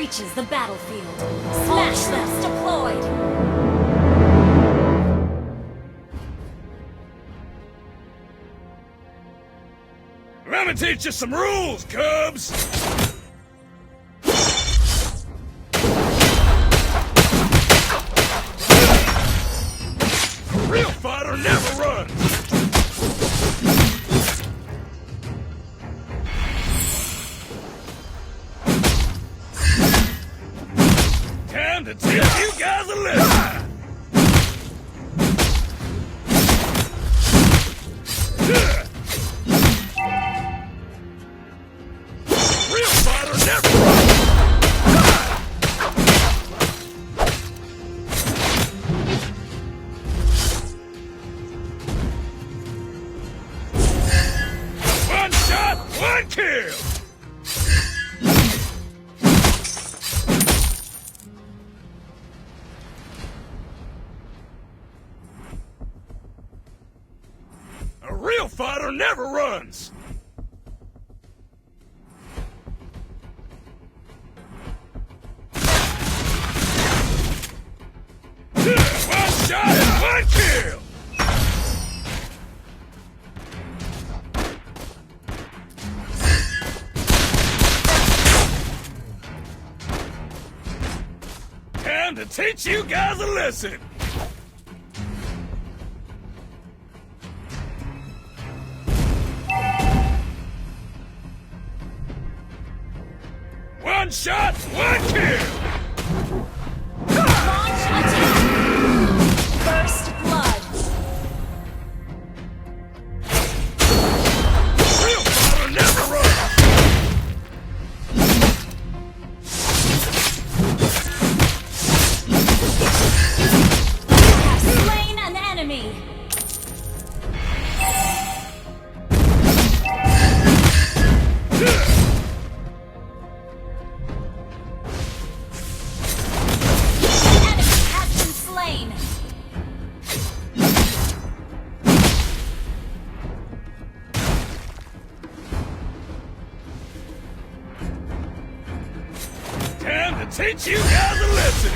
reaches the battlefield. Smash them deployed! Let me teach you some rules, Cubs! A real fighter never runs! Time to teach you guys a lesson! Real fighter never runs! One shot, one kill! A real fighter never runs! One shot, one kill! Time to teach you guys a lesson! One shot, one kill! Launch attack! First blood! Real fighter never runs! You have slain an enemy! Enemy has been slain! Time to teach you guys a lesson!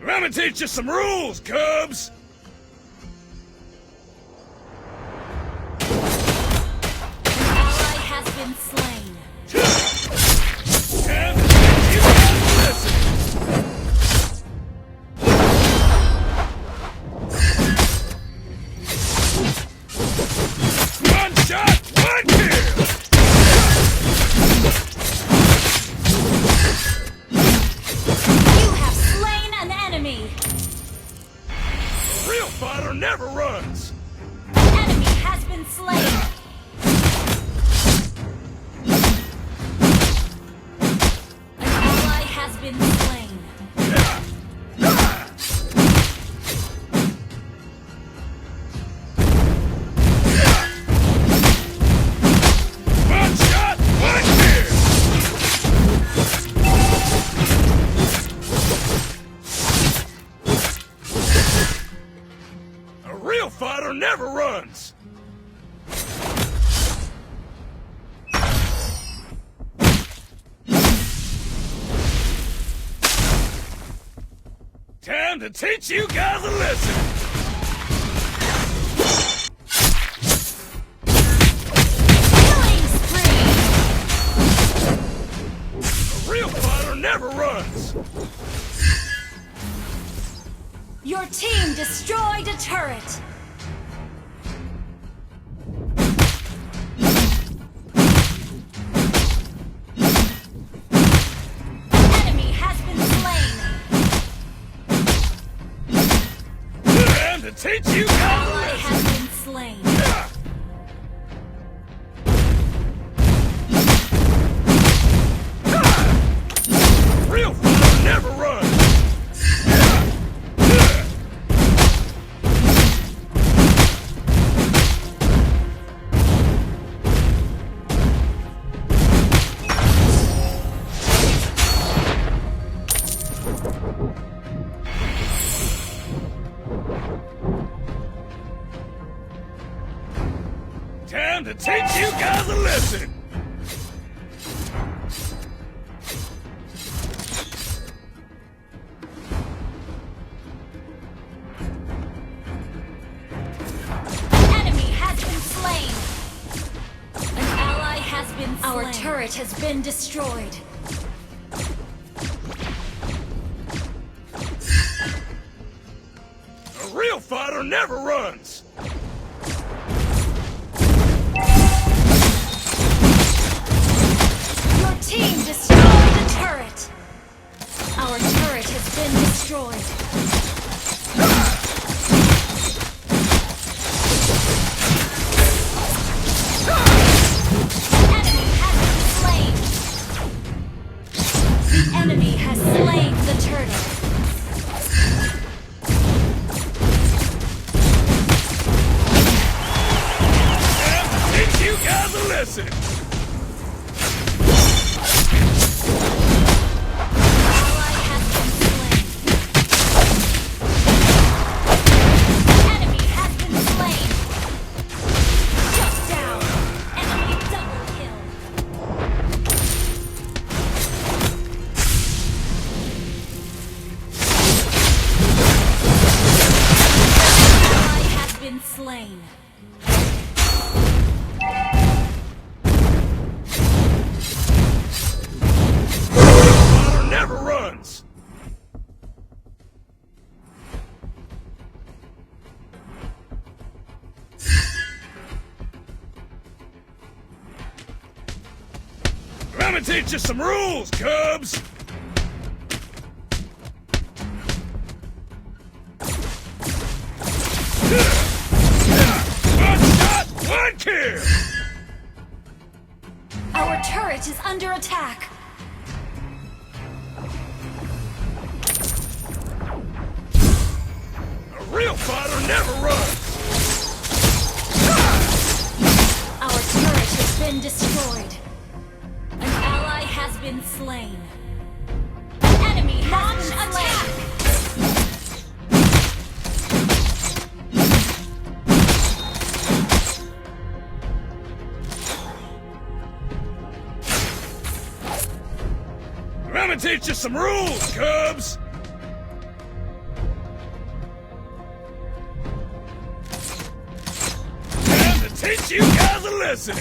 Let me teach you some rules, Cubs! An ally has been slain. Time to teach you guys a lesson! One shot, one kill! You have slain an enemy! A real fighter never runs! Enemy has been slain! An ally has been slain. One shot, one kill! A real fighter never runs! Time to teach you guys a lesson! Killing spree! A real fighter never runs! Your team destroyed a turret! Enemy has been slain! Time to teach you guys a Ally lesson! has been slain! Real fighter never runs! Time to teach you guys a lesson! Enemy has been slain! An ally has been slain. Our turret has been destroyed. A real fighter never runs! Your team destroyed a turret! Our turret has been destroyed. The enemy has slain the turtle. Time to teach you guys a lesson! Ally has been slain. Enemy has been slain. Shut down. Enemy double kill. Ally has been slain. Fighter never runs! Let me teach you some rules, Cubs! One shot, one kill! Our turret is under attack. A real fighter never runs! Our turret has been destroyed. An ally has been slain. Enemy has been slain. Let me teach you some rules, Cubs! Time to teach you guys a lesson!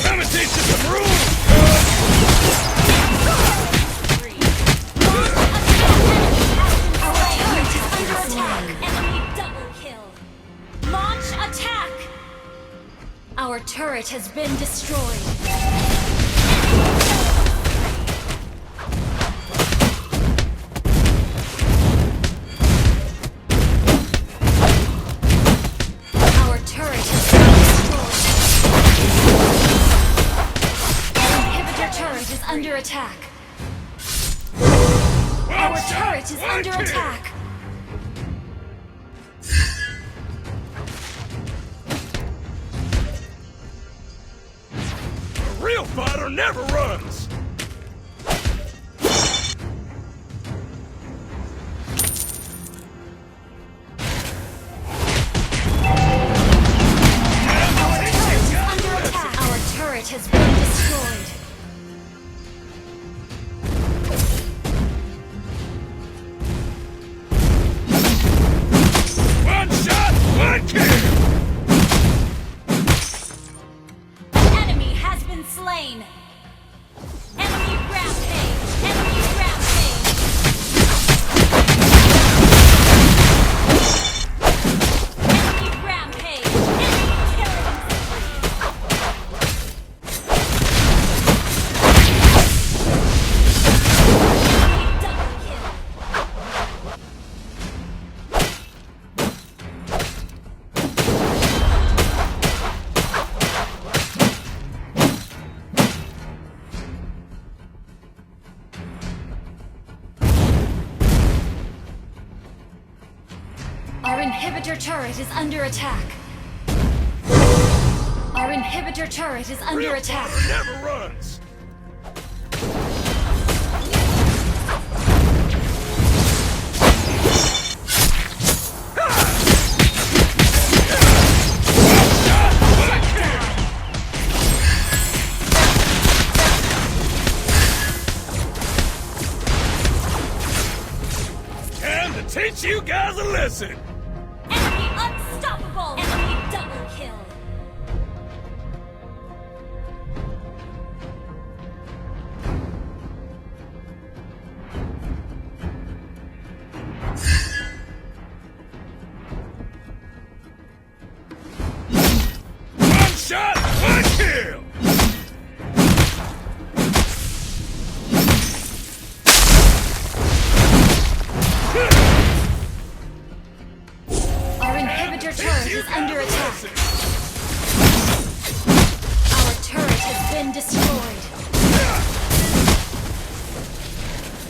Let me teach you some rules, Cubs! Our turret is under attack. Enemy double kill. Launch attack. Our turret has been destroyed. Our turret has been destroyed. Our inhibitor turret is under attack. Our turret is under attack. A real fighter never runs! Under attack. Our turret has been destroyed. One shot, one kill! Enemy has been slain. Enemy rampage. Enemy rampage. Enemy rampage. Enemy killing spree. Enemy double kill. Our inhibitor turret is under attack. Our inhibitor turret is under Real attack. fighter never runs! teach you guys a lesson! Enemy unstoppable! Enemy double kill! One shot, one kill! Our inhibitor turret is under attack. Our turret has been destroyed.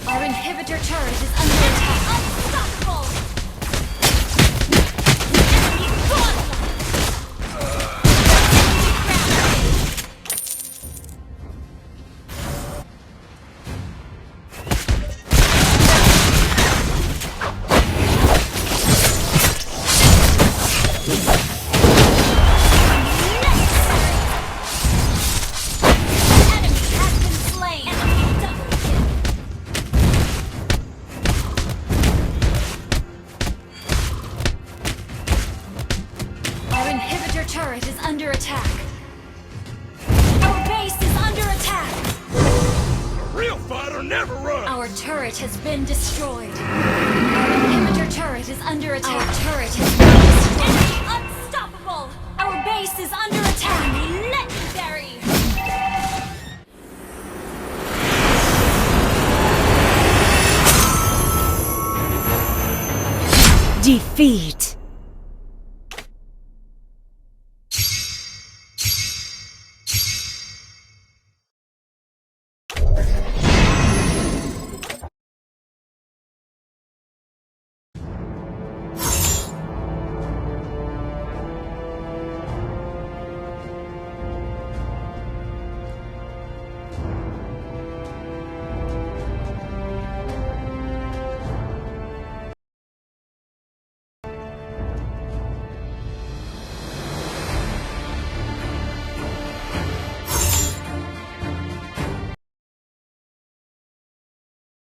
Our inhibitor turret is under attack. Unstoppable! Enemy gauntlet! Enemy has been slain. Enemy double kill. Our inhibitor turret is under attack. Our base is under attack. A real fighter never runs! Our turret has been destroyed. Our inhibitor turret is under attack. Our turret has been destroyed. Enemy unstoppable! Our base is under attack. Enemy legendary! Defeat.